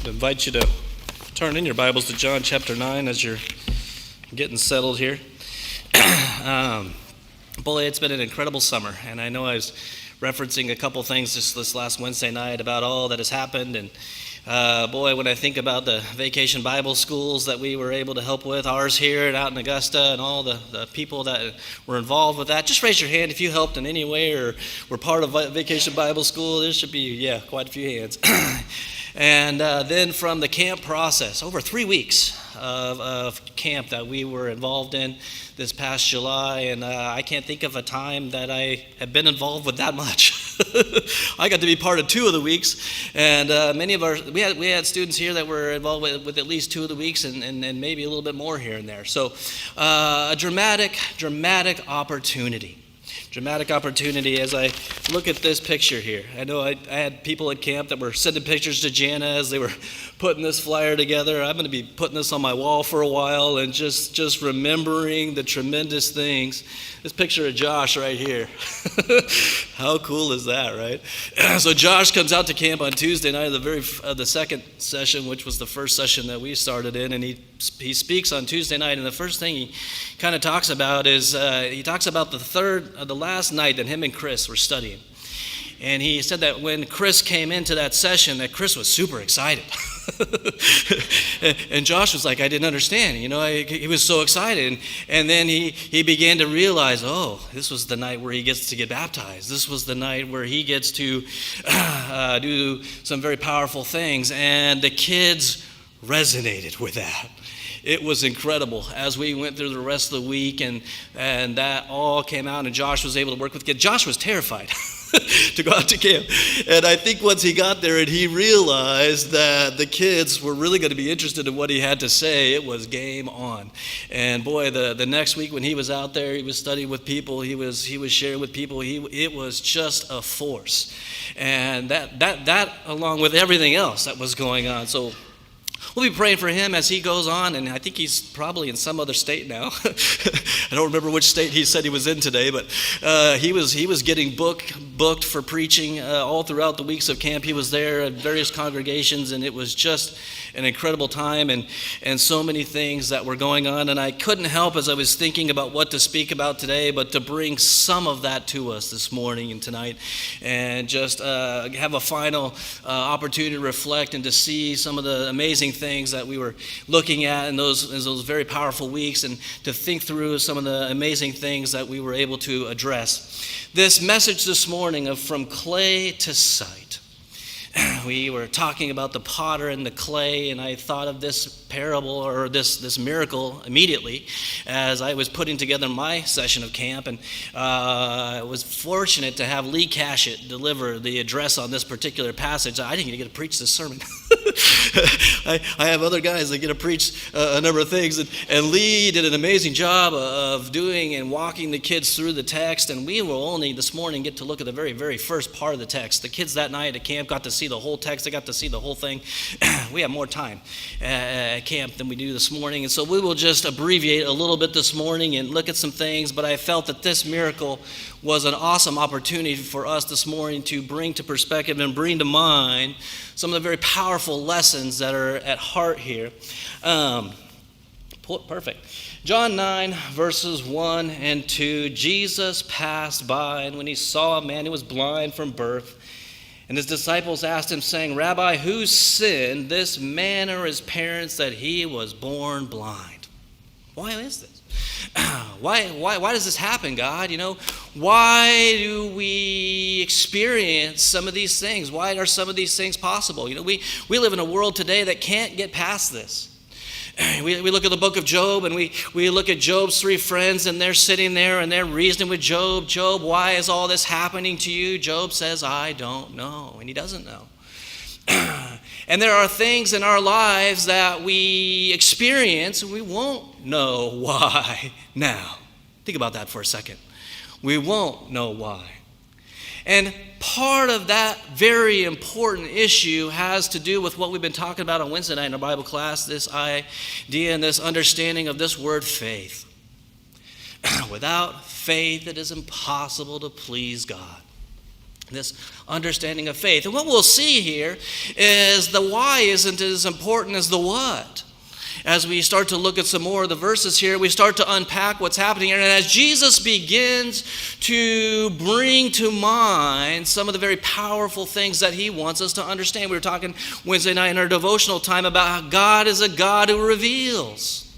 I invite you to turn in your Bibles to John chapter 9 as you're getting settled here. Boy, it's been an incredible summer, and I know I was referencing a couple things this last Wednesday night about all that has happened, and boy, when I think about the vacation Bible schools that we were able to help with, ours here and out in Augusta, and all the people that were involved with that, just raise your hand if you helped in any way or were part of Vacation Bible School. There should be, quite a few hands. And then from the camp process, over 3 weeks of camp that we were involved in this past July, and I can't think of a time that I have been involved with that much. I got to be part of 2 of the weeks, and many of we had students here that were involved with at least 2 of the weeks, and maybe a little bit more here and there. So a dramatic opportunity. Dramatic opportunity as I look at this picture here. I know I had people at camp that were sending pictures to Jana as they were putting this flyer together. I'm going to be putting this on my wall for a while and just remembering the tremendous things. This picture of Josh right here. How cool is that, right? So Josh comes out to camp on Tuesday night of the second session, which was the first session that we started in, and he speaks on Tuesday night, and the first thing he kind of talks about is he talks about the last night that him and Chris were studying. And he said that when Chris came into that session, that Chris was super excited. And Josh was like, I didn't understand. He was so excited. And then he began to realize, this was the night where he gets to get baptized. This was the night where he gets to do some very powerful things. And the kids resonated with that. It was incredible as we went through the rest of the week, and that all came out, and Josh was able to work with kids. Josh was terrified to go out to camp. And I think once he got there and he realized that the kids were really going to be interested in what he had to say, it was game on. And boy, the next week when he was out there, he was studying with people, he was sharing with people, it was just a force. And that along with everything else that was going on. So we'll be praying for him as he goes on, and I think he's probably in some other state now. I don't remember which state he said he was in today, but he was getting booked for preaching all throughout the weeks of camp. He was there at various congregations, and it was just an incredible time and so many things that were going on. And I couldn't help as I was thinking about what to speak about today, but to bring some of that to us this morning and tonight, and just have a final opportunity to reflect and to see some of the amazing things that we were looking at in those very powerful weeks, and to think through some of the amazing things that we were able to address. This message this morning of From Clay to Sight. We were talking about the potter and the clay, and I thought of this parable or this miracle immediately as I was putting together my session of camp, and I was fortunate to have Lee Cashett deliver the address on this particular passage. I didn't get to preach this sermon. I have other guys that get to preach a number of things, and Lee did an amazing job of doing and walking the kids through the text, and we will only this morning get to look at the very, very first part of the text. The kids that night at camp got to see the whole text. They got to see the whole thing. We have more time at camp than we do this morning, and so we will just abbreviate a little bit this morning and look at some things, but I felt that this miracle was an awesome opportunity for us this morning to bring to perspective and bring to mind some of the very powerful lessons that are at heart here. Perfect. John 9, verses 1 and 2, Jesus passed by, and when he saw a man who was blind from birth, and his disciples asked him, saying, Rabbi, who sinned, this man or his parents, that he was born blind? Why is this? Why does this happen, God? Why do we experience some of these things? Why are some of these things possible? We live in a world today that can't get past this. We look at the book of Job, and we look at Job's 3 friends, and they're sitting there and they're reasoning with Job. Job, why is all this happening to you? Job says, I don't know, and he doesn't know. And there are things in our lives that we experience and we won't know why now. Think about that for a second. We won't know why. And part of that very important issue has to do with what we've been talking about on Wednesday night in our Bible class, this idea and this understanding of this word faith. Without faith, it is impossible to please God. This understanding of faith. And what we'll see here is the why isn't as important as the what. As we start to look at some more of the verses here, we start to unpack what's happening here. And as Jesus begins to bring to mind some of the very powerful things that he wants us to understand. We were talking Wednesday night in our devotional time about how God is a God who reveals.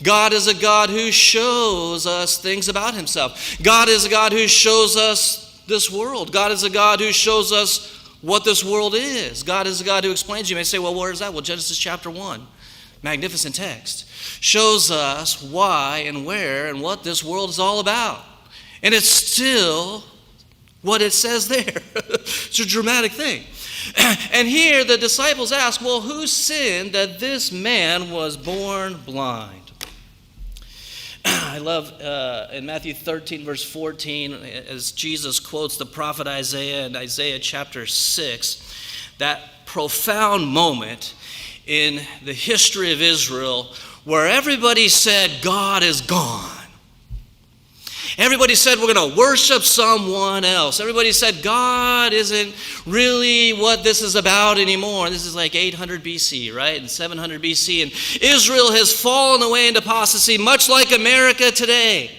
God is a God who shows us things about himself. God is a God who shows us this world. God is a God who shows us what this world is. God is a God who explains. You may say, well, where is that? Well, Genesis chapter 1. Magnificent text, shows us why and where and what this world is all about. And it's still what it says there. It's a dramatic thing. And here the disciples ask, well, who sinned that this man was born blind? I love in Matthew 13, verse 14, as Jesus quotes the prophet Isaiah in Isaiah chapter 6, that profound moment in the history of Israel where everybody said, God is gone. Everybody said, we're going to worship someone else. Everybody said, God isn't really what this is about anymore. This is like 800 BC, right? And 700 BC. And Israel has fallen away into apostasy, much like America today.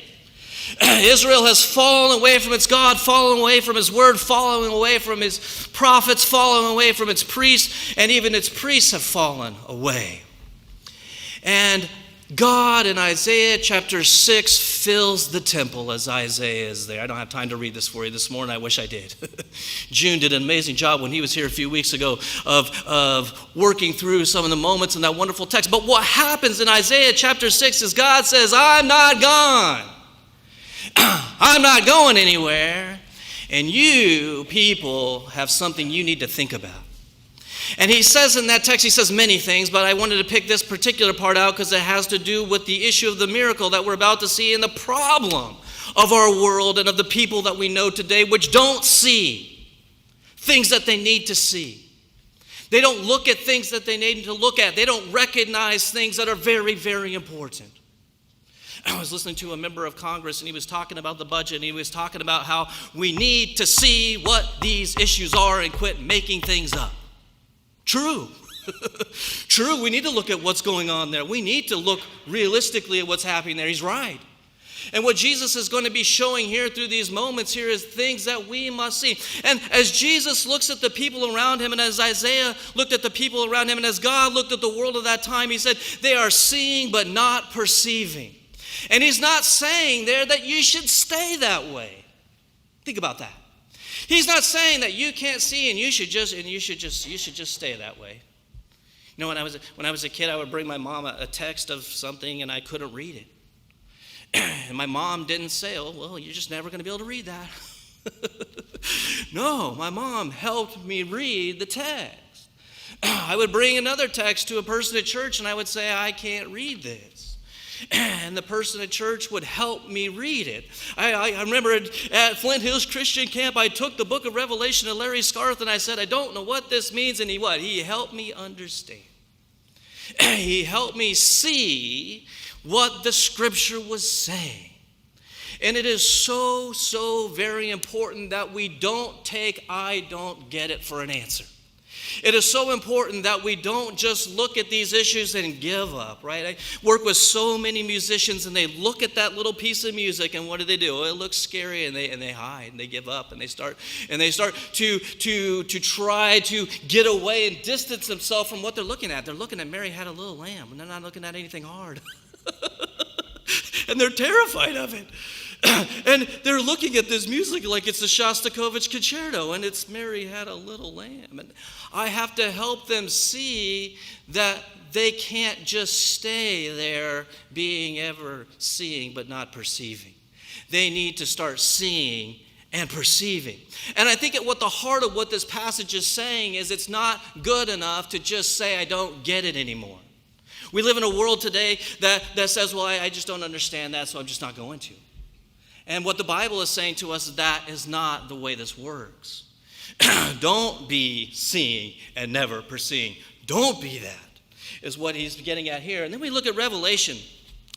Israel has fallen away from its God, fallen away from his word, fallen away from his prophets, fallen away from its priests, and even its priests have fallen away. And God in Isaiah chapter 6 fills the temple as Isaiah is there. I don't have time to read this for you this morning. I wish I did. June did an amazing job when he was here a few weeks ago of working through some of the moments in that wonderful text. But what happens in Isaiah chapter 6 is God says, I'm not gone. I'm not going anywhere, and you people have something you need to think about. And he says in that text, he says many things, but I wanted to pick this particular part out because it has to do with the issue of the miracle that we're about to see and the problem of our world and of the people that we know today, which don't see things that they need to see. They don't look at things that they need to look at. They don't recognize things that are very, very important. I was listening to a member of Congress, and he was talking about the budget, and he was talking about how we need to see what these issues are and quit making things up. True. True, we need to look at what's going on there. We need to look realistically at what's happening there. He's right. And what Jesus is going to be showing here through these moments here is things that we must see. And as Jesus looks at the people around him, and as Isaiah looked at the people around him, and as God looked at the world of that time, he said, they are seeing but not perceiving. And he's not saying there that you should stay that way. Think about that. He's not saying that you can't see and you should just stay that way. You know, when I was a kid, I would bring my mom a text of something and I couldn't read it. And my mom didn't say, oh, well, you're just never going to be able to read that. No, my mom helped me read the text. I would bring another text to a person at church and I would say, I can't read this. And the person at church would help me read it. I remember at Flint Hills Christian Camp, I took the book of Revelation to Larry Scarth and I said, I don't know what this means. And he helped me understand. He helped me see what the scripture was saying. And it is so, so very important that we don't take I don't get it for an answer. It is so important that we don't just look at these issues and give up, right? I work with so many musicians and they look at that little piece of music and what do? Oh, it looks scary and they hide and they give up and they start to try to get away and distance themselves from what they're looking at. They're looking at Mary Had a Little Lamb and they're not looking at anything hard. And they're terrified of it. And they're looking at this music like it's a Shostakovich concerto and it's Mary Had a Little Lamb. And I have to help them see that they can't just stay there being ever seeing but not perceiving. They need to start seeing and perceiving. And I think at what the heart of what this passage is saying is it's not good enough to just say I don't get it anymore. We live in a world today that says, well, I just don't understand that, so I'm just not going to. And what the Bible is saying to us is that is not the way this works. Don't be seeing and never perceiving. Don't be that, is what he's getting at here. And then we look at Revelation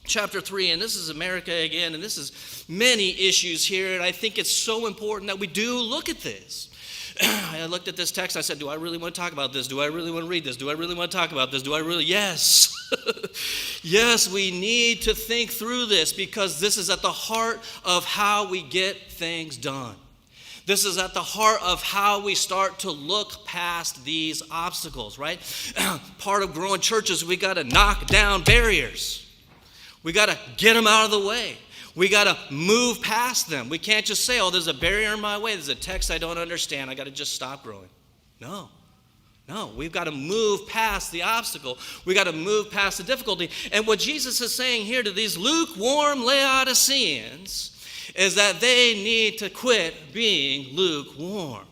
chapter 3, and this is America again, and this is many issues here, and I think it's so important that we do look at this. I looked at this text, I said, do I really want to talk about this? Do I really want to read this? Do I really want to talk about this? Do I really? Yes. Yes, we need to think through this because this is at the heart of how we get things done. This is at the heart of how we start to look past these obstacles, right? Part of growing churches, we got to knock down barriers. We got to get them out of the way. We got to move past them. We can't just say, oh, there's a barrier in my way. There's a text I don't understand. I got to just stop growing. No, we've got to move past the obstacle. We got to move past the difficulty. And what Jesus is saying here to these lukewarm Laodiceans is that they need to quit being lukewarm.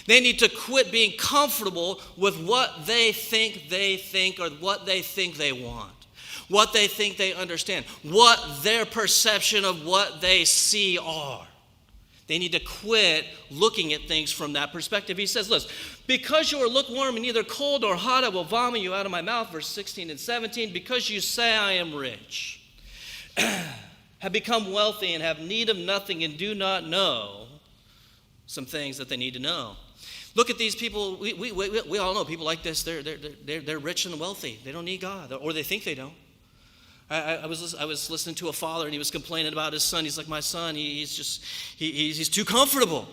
They need to quit being comfortable with what they think or what they think they want. What they think they understand, what their perception of what they see are. They need to quit looking at things from that perspective. He says, listen, because you are lukewarm and neither cold nor hot, I will vomit you out of my mouth, verse 16 and 17, because you say I am rich, have become wealthy and have need of nothing and do not know some things that they need to know. Look at these people. We all know people like this. They're rich and wealthy. They don't need God, or they think they don't. I was listening to a father, and he was complaining about his son. He's like, my son, he's too comfortable.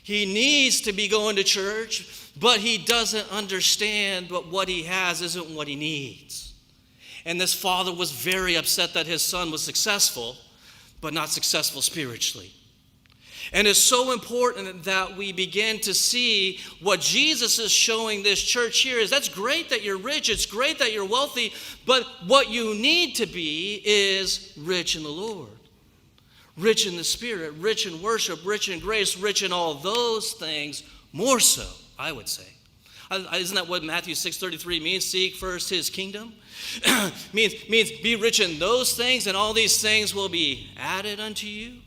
He needs to be going to church, but he doesn't understand what he has isn't what he needs. And this father was very upset that his son was successful, but not successful spiritually. And it's so important that we begin to see what Jesus is showing this church here is that's great that you're rich, it's great that you're wealthy, but what you need to be is rich in the Lord. Rich in the Spirit, rich in worship, rich in grace, rich in all those things, more so, I would say. Isn't that what Matthew 6:33 means? Seek first his kingdom. means be rich in those things, and all these things will be added unto you.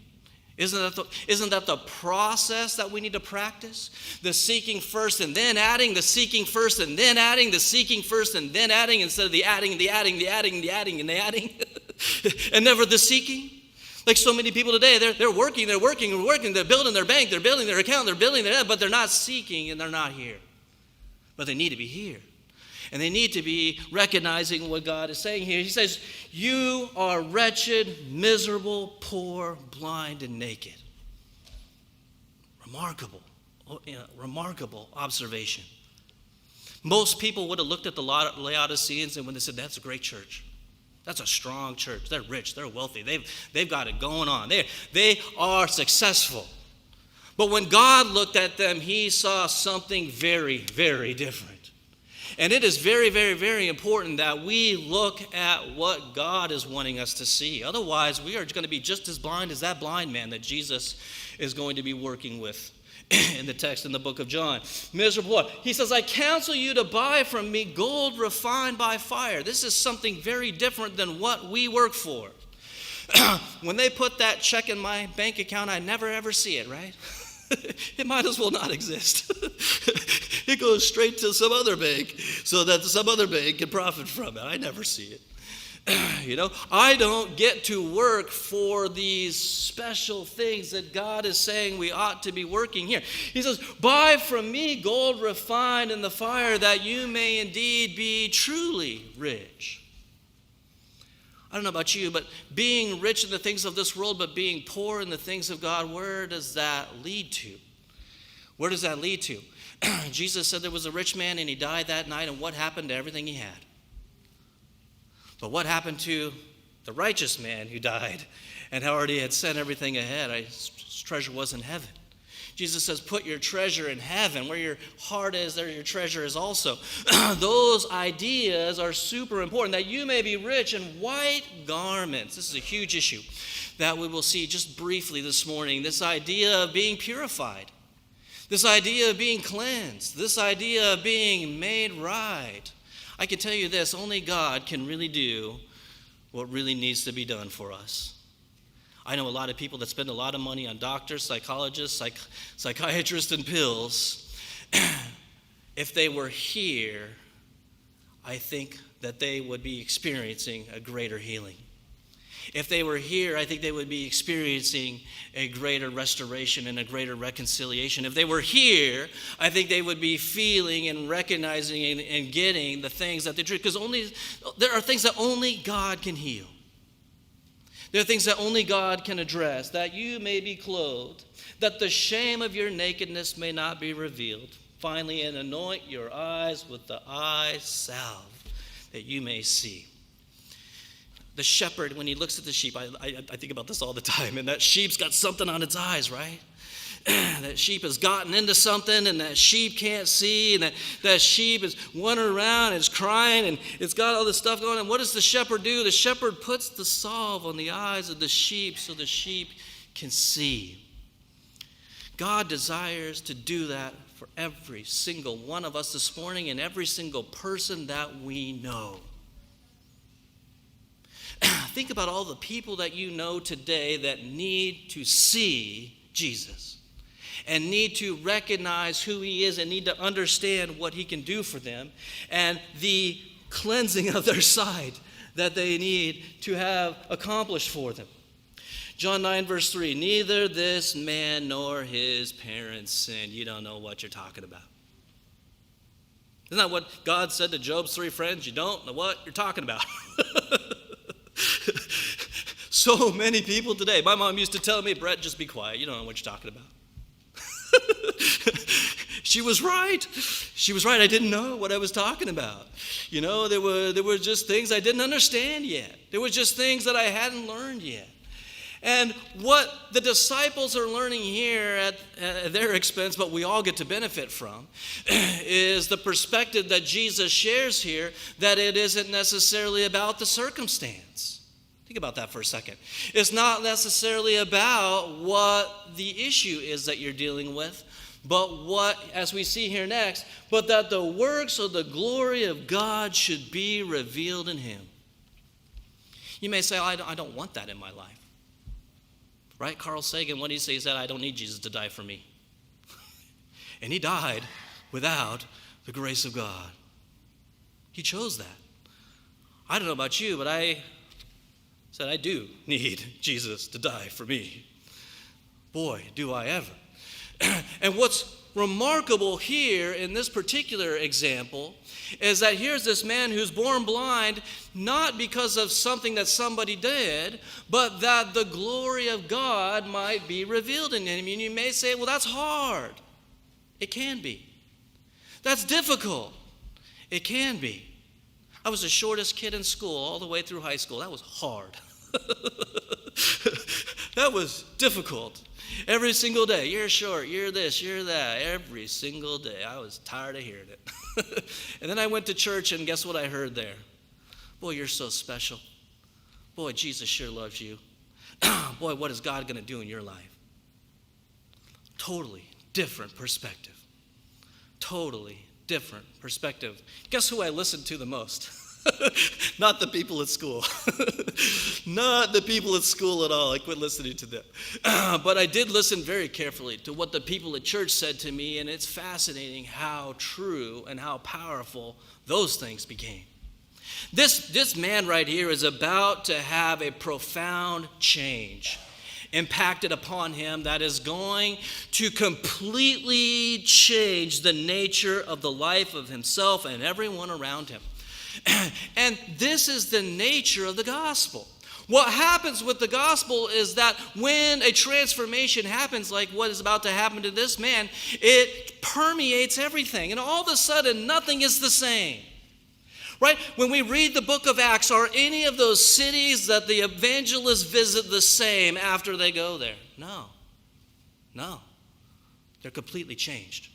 Isn't that the process that we need to practice? The seeking first and then adding, the seeking first and then adding, the seeking first and then adding, instead of the adding, and the adding, and never the seeking. Like so many people today, they're working, they're building their bank, they're building their account, they're building their, but they're not seeking and they're not here. But they need to be here. And they need to be recognizing what God is saying here. He says, you are wretched, miserable, poor, blind, and naked. Remarkable observation. Most people would have looked at the Laodiceans and when they said, that's a great church. That's a strong church. They're rich. They're wealthy. They've got it going on. They are successful. But when God looked at them, he saw something very, very different. And it is very, very, very important that we look at what God is wanting us to see. Otherwise, we are going to be just as blind as that blind man that Jesus is going to be working with in the text in the book of John. Miserable what? He says, I counsel you to buy from me gold refined by fire. This is something very different than what we work for. When they put that check in my bank account, I never ever see it, right? It might as well not exist. It goes straight to some other bank so that some other bank can profit from it. I never see it. I don't get to work for these special things that God is saying we ought to be working here. He says, buy from me gold refined in the fire that you may indeed be truly rich. I don't know about you, but being rich in the things of this world, but being poor in the things of God, where does that lead to? Where does that lead to? Jesus said there was a rich man and he died that night, and what happened to everything he had? But what happened to the righteous man who died and already had sent everything ahead? His treasure was in heaven. Jesus says, put your treasure in heaven. Where your heart is, there your treasure is also. Those ideas are super important, that you may be rich in white garments. This is a huge issue that we will see just briefly this morning. This idea of being purified. This idea of being cleansed. This idea of being made right. I can tell you this, only God can really do what really needs to be done for us. I know a lot of people that spend a lot of money on doctors, psychologists, psychiatrists, and pills. If they were here, I think that they would be experiencing a greater healing. If they were here, I think they would be experiencing a greater restoration and a greater reconciliation. If they were here, I think they would be feeling and recognizing and getting the things that they truly, because there are things that only God can heal. There are things that only God can address, that you may be clothed, that the shame of your nakedness may not be revealed. Finally, and anoint your eyes with the eye salve, that you may see. The shepherd, when he looks at the sheep, I think about this all the time, and that sheep's got something on its eyes, right? That sheep has gotten into something, and that sheep can't see, and that sheep is wandering around and it's crying, and it's got all this stuff going on. And what does the shepherd do? The shepherd puts the salve on the eyes of the sheep so the sheep can see. God desires to do that for every single one of us this morning and every single person that we know. Think about all the people that you know today that need to see Jesus and need to recognize who he is and need to understand what he can do for them and the cleansing of their sight that they need to have accomplished for them. John 9, verse 3, neither this man nor his parents sinned. You don't know what you're talking about. Isn't that what God said to Job's 3 friends? You don't know what you're talking about. So many people today. My mom used to tell me, Brett, just be quiet. You don't know what you're talking about. She was right. She was right. I didn't know what I was talking about. You know, there were just things I didn't understand yet. There were just things that I hadn't learned yet. And what the disciples are learning here at their expense, but we all get to benefit from, is the perspective that Jesus shares here, that it isn't necessarily about the circumstance. Think about that for a second. It's not necessarily about what the issue is that you're dealing with, but what, as we see here next, but that the works of the glory of God should be revealed in him. You may say, I don't want that in my life. Right? Carl Sagan, what did he say? He said, I don't need Jesus to die for me. And he died without the grace of God. He chose that. I don't know about you, but I said, I do need Jesus to die for me. Boy, do I ever. And what's remarkable here in this particular example is that here's this man who's born blind, not because of something that somebody did, but that the glory of God might be revealed in him. And you may say, well, that's hard. It can be. That's difficult. It can be. I was the shortest kid in school all the way through high school. That was hard. That was difficult. Every single day, you're short, you're this, you're that. Every single day. I was tired of hearing it. And then I went to church, and guess what I heard there? Boy, you're so special. Boy, Jesus sure loves you. Boy, what is God going to do in your life? Totally different perspective. Totally different perspective. Guess who I listened to the most? Not the people at school. Not the people at school at all. I quit listening to them. But I did listen very carefully to what the people at church said to me, and it's fascinating how true and how powerful those things became. This man right here is about to have a profound change impacted upon him that is going to completely change the nature of the life of himself and everyone around him. And this is the nature of the gospel. What happens with the gospel is that when a transformation happens like what is about to happen to this man, it permeates everything. And all of a sudden, nothing is the same. Right? When we read the book of Acts, are any of those cities that the evangelists visit the same after they go there? No. They're completely changed.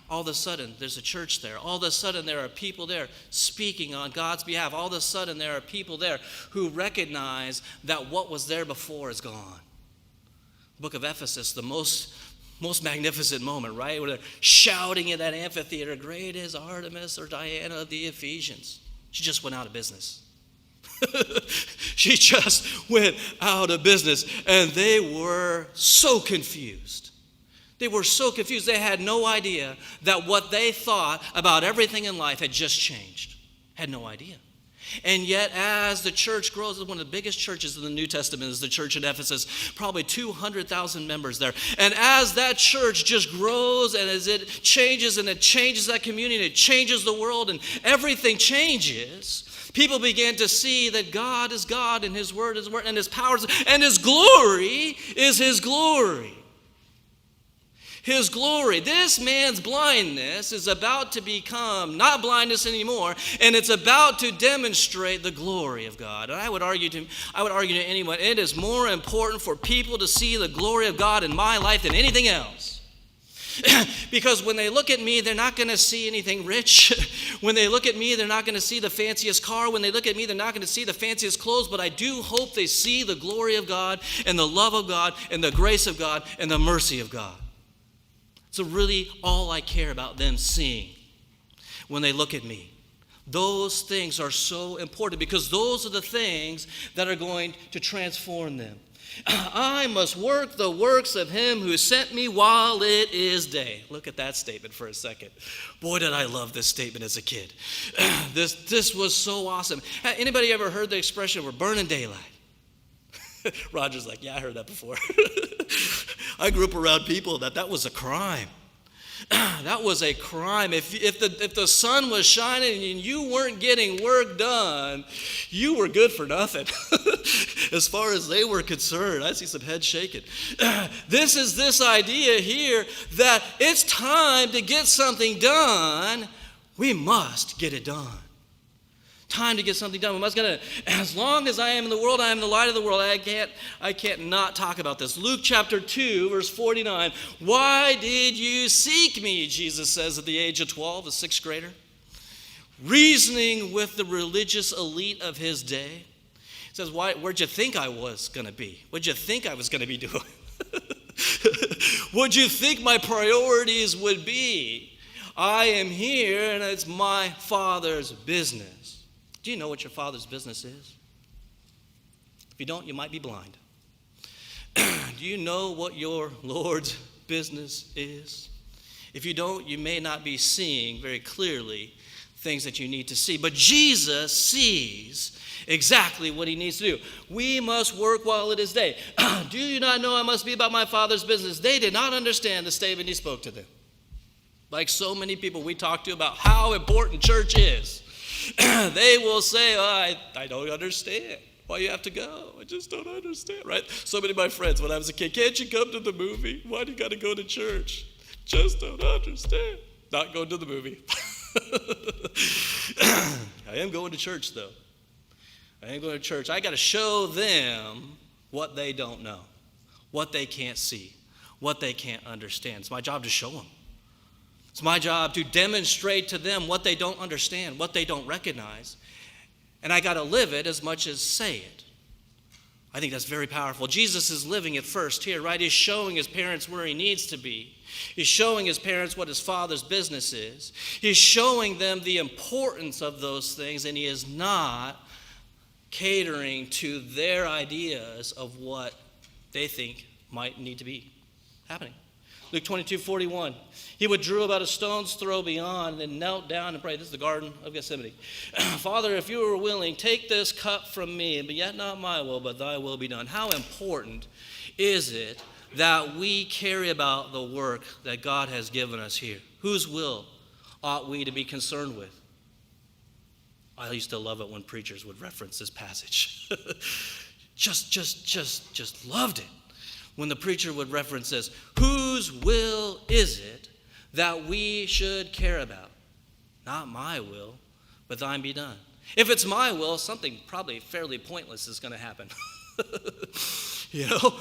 All of a sudden, there's a church there. All of a sudden, there are people there speaking on God's behalf. All of a sudden, there are people there who recognize that what was there before is gone. The book of Ephesus, the most magnificent moment, right? Where they're shouting in that amphitheater, great is Artemis or Diana of the Ephesians. She just went out of business. She just went out of business. And they were so confused. They were so confused. They had no idea that what they thought about everything in life had just changed. Had no idea. And yet, as the church grows, one of the biggest churches in the New Testament is the church in Ephesus, probably 200,000 members there. And as that church just grows and as it changes that community and it changes the world and everything changes, people began to see that God is God and His Word is Word and His power and His glory is His glory. His glory. This man's blindness is about to become not blindness anymore, and it's about to demonstrate the glory of God. And I would argue to anyone, it is more important for people to see the glory of God in my life than anything else. Because when they look at me, they're not going to see anything rich. When they look at me, they're not going to see the fanciest car. When they look at me, they're not going to see the fanciest clothes. But I do hope they see the glory of God and the love of God and the grace of God and the mercy of God. So really all I care about them seeing when they look at me. Those things are so important because those are the things that are going to transform them. I must work the works of Him who sent me while it is day. Look at that statement for a second. Boy, did I love this statement as a kid. This was so awesome. Anybody ever heard the expression, we're burning daylight? Roger's like, yeah, I heard that before. I grew up around people that was a crime. That was a crime. If the sun was shining and you weren't getting work done, you were good for nothing. As far as they were concerned, I see some heads shaking. This is this idea here that it's time to get something done. We must get it done. Time to get something done. We must get it. As long as I am in the world, I am the light of the world. I can't not talk about this. Luke chapter 2, verse 49. Why did you seek me? Jesus says at the age of 12, a sixth grader. Reasoning with the religious elite of his day. He says, where'd you think I was going to be? What'd you think I was going to be doing? What'd you think my priorities would be? I am here and it's my Father's business. Do you know what your Father's business is? If you don't, you might be blind. Do you know what your Lord's business is? If you don't, you may not be seeing very clearly things that you need to see. But Jesus sees exactly what He needs to do. We must work while it is day. Do you not know I must be about my Father's business? They did not understand the statement He spoke to them. Like so many people we talk to about how important church is. They will say, I don't understand why you have to go. I just don't understand, right? So many of my friends, when I was a kid, can't you come to the movie? Why do you got to go to church? Just don't understand. Not going to the movie. I am going to church, though. I am going to church. I got to show them what they don't know, what they can't see, what they can't understand. It's my job to show them. It's my job to demonstrate to them what they don't understand, what they don't recognize. And I got to live it as much as say it. I think that's very powerful. Jesus is living it first here, right? He's showing His parents where He needs to be. He's showing His parents what His Father's business is. He's showing them the importance of those things, and He is not catering to their ideas of what they think might need to be happening. Luke 22:41. He withdrew about a stone's throw beyond and knelt down and prayed. This is the Garden of Gethsemane. Father, if you were willing, take this cup from me, but yet not my will, but thy will be done. How important is it that we carry about the work that God has given us here? Whose will ought we to be concerned with? I used to love it when preachers would reference this passage. just loved it. When the preacher would reference this, whose will is it that we should care about? Not my will, but thine be done. If it's my will, something probably fairly pointless is going to happen. You know?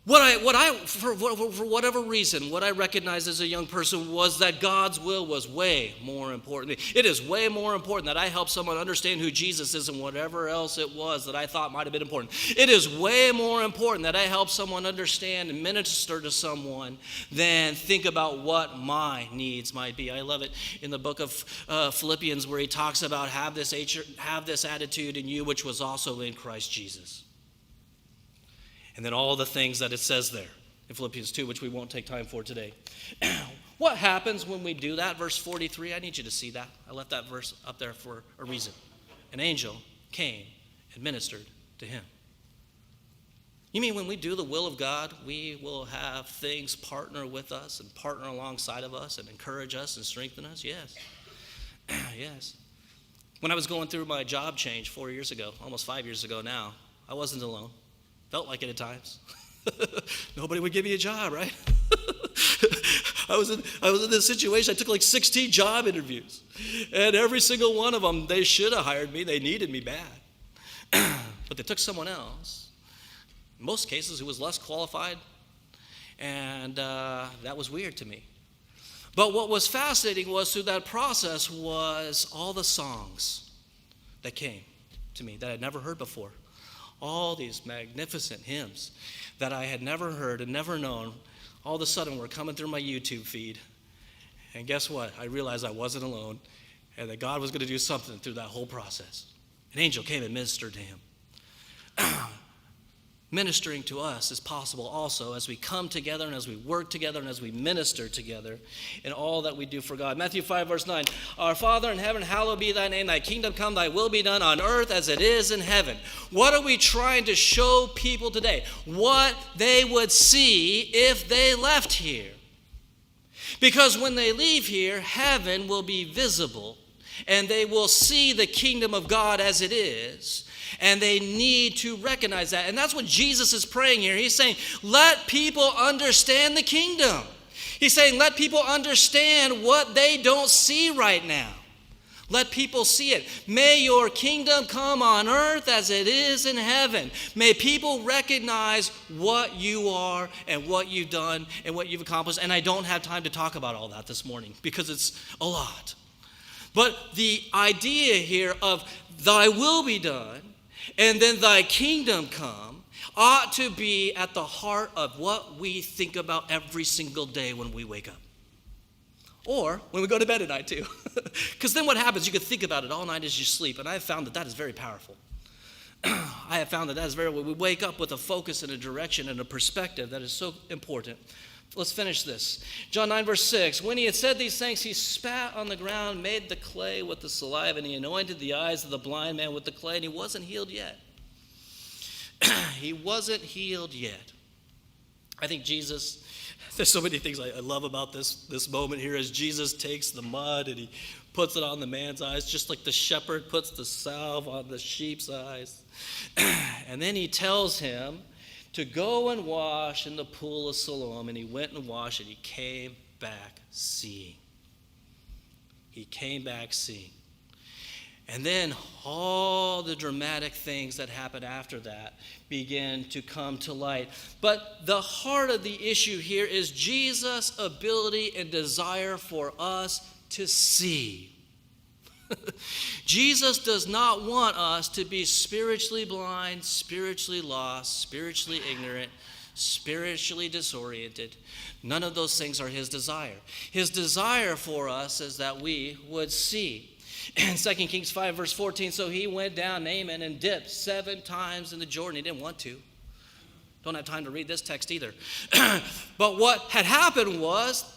For whatever reason, what I recognized as a young person was that God's will was way more important. It is way more important that I help someone understand who Jesus is and whatever else it was that I thought might have been important. It is way more important that I help someone understand and minister to someone than think about what my needs might be. I love it in the book of Philippians where he talks about have this attitude in you which was also in Christ Jesus. And then all the things that it says there in Philippians 2, which we won't take time for today. What happens when we do that? Verse 43, I need you to see that. I left that verse up there for a reason. An angel came and ministered to him. You mean when we do the will of God, we will have things partner with us and partner alongside of us and encourage us and strengthen us? Yes. Yes. When I was going through my job change 4 years ago, almost 5 years ago now, I wasn't alone. Felt like it at times. Nobody would give me a job, right? I was in this situation. I took like 16 job interviews. And every single one of them, they should have hired me. They needed me bad. But they took someone else. In most cases, who was less qualified. And that was weird to me. But what was fascinating was through that process was all the songs that came to me that I'd never heard before. All these magnificent hymns that I had never heard and never known, all of a sudden were coming through my YouTube feed. And guess what? I realized I wasn't alone and that God was going to do something through that whole process. An angel came and ministered to him. Ministering to us is possible also as we come together and as we work together and as we minister together in all that we do for God. Matthew 5, verse 9. Our Father in heaven, hallowed be thy name. Thy kingdom come, thy will be done on earth as it is in heaven. What are we trying to show people today? What they would see if they left here. Because when they leave here, heaven will be visible and they will see the kingdom of God as it is. And they need to recognize that. And that's what Jesus is praying here. He's saying, let people understand the kingdom. He's saying, let people understand what they don't see right now. Let people see it. May your kingdom come on earth as it is in heaven. May people recognize what you are and what you've done and what you've accomplished. And I don't have time to talk about all that this morning because it's a lot. But the idea here of thy will be done and then thy kingdom come ought to be at the heart of what we think about every single day when we wake up. Or when we go to bed at night too. Because then what happens, you can think about it all night as you sleep. And I have found that that is very powerful. I have found that that is very, we wake up with a focus and a direction and a perspective that is so important. Let's finish this. John 9, verse 6. When he had said these things, he spat on the ground, made the clay with the saliva, and he anointed the eyes of the blind man with the clay, and he wasn't healed yet. He wasn't healed yet. I think Jesus, there's so many things I love about this moment here as Jesus takes the mud and he puts it on the man's eyes, just like the shepherd puts the salve on the sheep's eyes. And then he tells him to go and wash in the pool of Siloam, and he went and washed, and he came back seeing. He came back seeing. And then all the dramatic things that happened after that began to come to light. But the heart of the issue here is Jesus' ability and desire for us to see. Jesus does not want us to be spiritually blind, spiritually lost, spiritually ignorant, spiritually disoriented. None of those things are his desire. His desire for us is that we would see. In 2 Kings 5, verse 14, so he went down, Naaman, and dipped 7 times in the Jordan. He didn't want to. Don't have time to read this text either. But what had happened was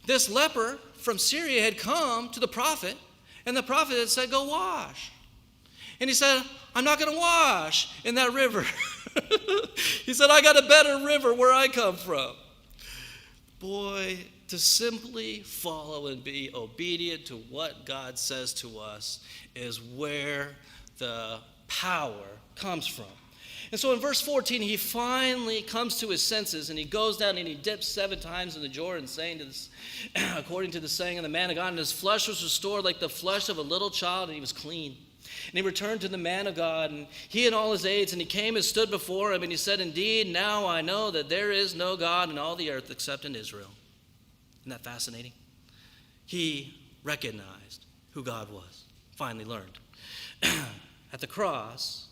this leper from Syria had come to the prophet, and the prophet had said, go wash. And he said, I'm not going to wash in that river. He said, I got a better river where I come from. Boy, to simply follow and be obedient to what God says to us is where the power comes from. And so in verse 14, he finally comes to his senses, and he goes down and he dips 7 times in the Jordan, saying to this, according to the saying of the man of God, and his flesh was restored like the flesh of a little child, and he was clean. And he returned to the man of God, and he and all his aides, and he came and stood before him, and he said, indeed, now I know that there is no God in all the earth except in Israel. Isn't that fascinating? He recognized who God was, finally learned. At the cross,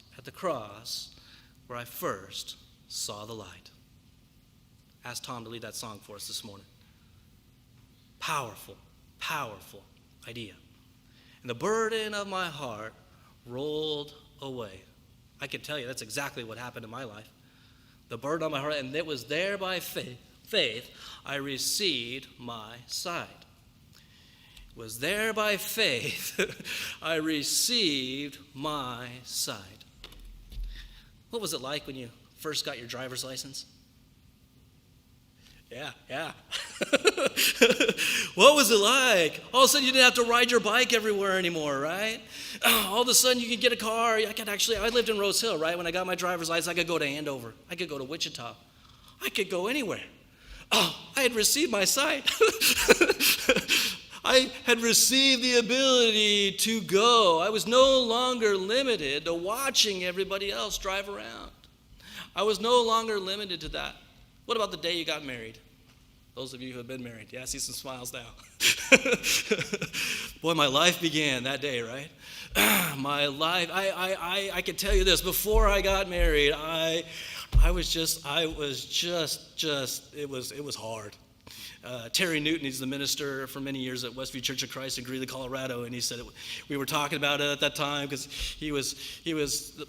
where I first saw the light. Ask Tom to lead that song for us this morning. Powerful, powerful idea. And the burden of my heart rolled away. I can tell you that's exactly what happened in my life. The burden on my heart, and it was there by faith faith, I received my sight. It was there by faith I received my sight. What was it like when you first got your driver's license? Yeah. What was it like? All of a sudden you didn't have to ride your bike everywhere anymore, right? All of a sudden you could get a car. I lived in Rose Hill, right? When I got my driver's license, I could go to Andover. I could go to Wichita. I could go anywhere. Oh, I had received my sight. I had received the ability to go. I was no longer limited to watching everybody else drive around. I was no longer limited to that. What about the day you got married? Those of you who have been married. Yeah, I see some smiles now. Boy, my life began that day, right? My life, I can tell you this. Before I got married, it was hard. Terry Newton, he's the minister for many years at Westview Church of Christ in Greeley, Colorado, and he said we were talking about it at that time because he was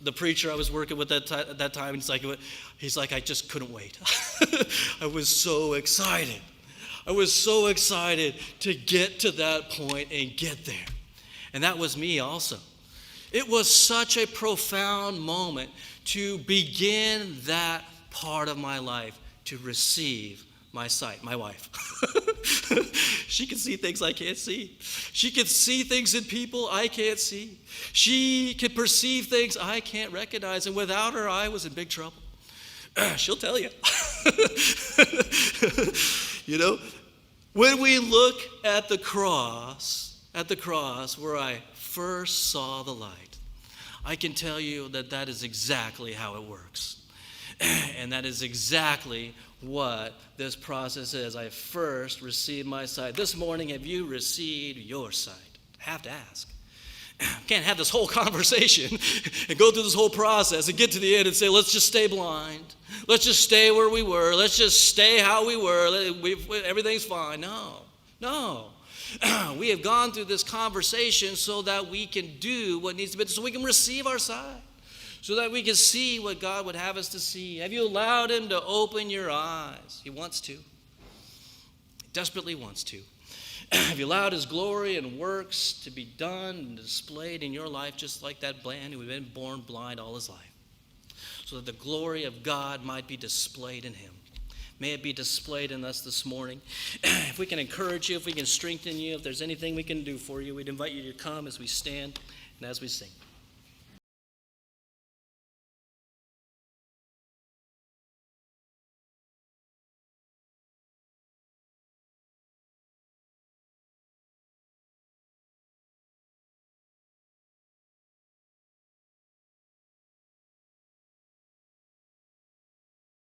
the preacher I was working with at that time, and he's like I just couldn't wait. I was so excited. I was so excited to get to that point and get there, and that was me also. It was such a profound moment to begin that part of my life, to receive my sight, my wife. She can see things I can't see. She can see things in people I can't see. She can perceive things I can't recognize. And without her, I was in big trouble. She'll tell you. When we look at the cross where I first saw the light, I can tell you that is exactly how it works. And that is exactly what this process is. I first received my sight. This morning, have you received your sight? I have to ask. Can't have this whole conversation and go through this whole process and get to the end and say, let's just stay blind. Let's just stay where we were. Let's just stay how we were. Everything's fine. No. We have gone through this conversation so that we can do what needs to be, so we can receive our sight, so that we can see what God would have us to see. Have you allowed him to open your eyes? He wants to. He desperately wants to. Have you allowed his glory and works to be done and displayed in your life, just like that man who had been born blind all his life, so that the glory of God might be displayed in him? May it be displayed in us this morning. If we can encourage you, if we can strengthen you, if there's anything we can do for you, we'd invite you to come as we stand and as we sing.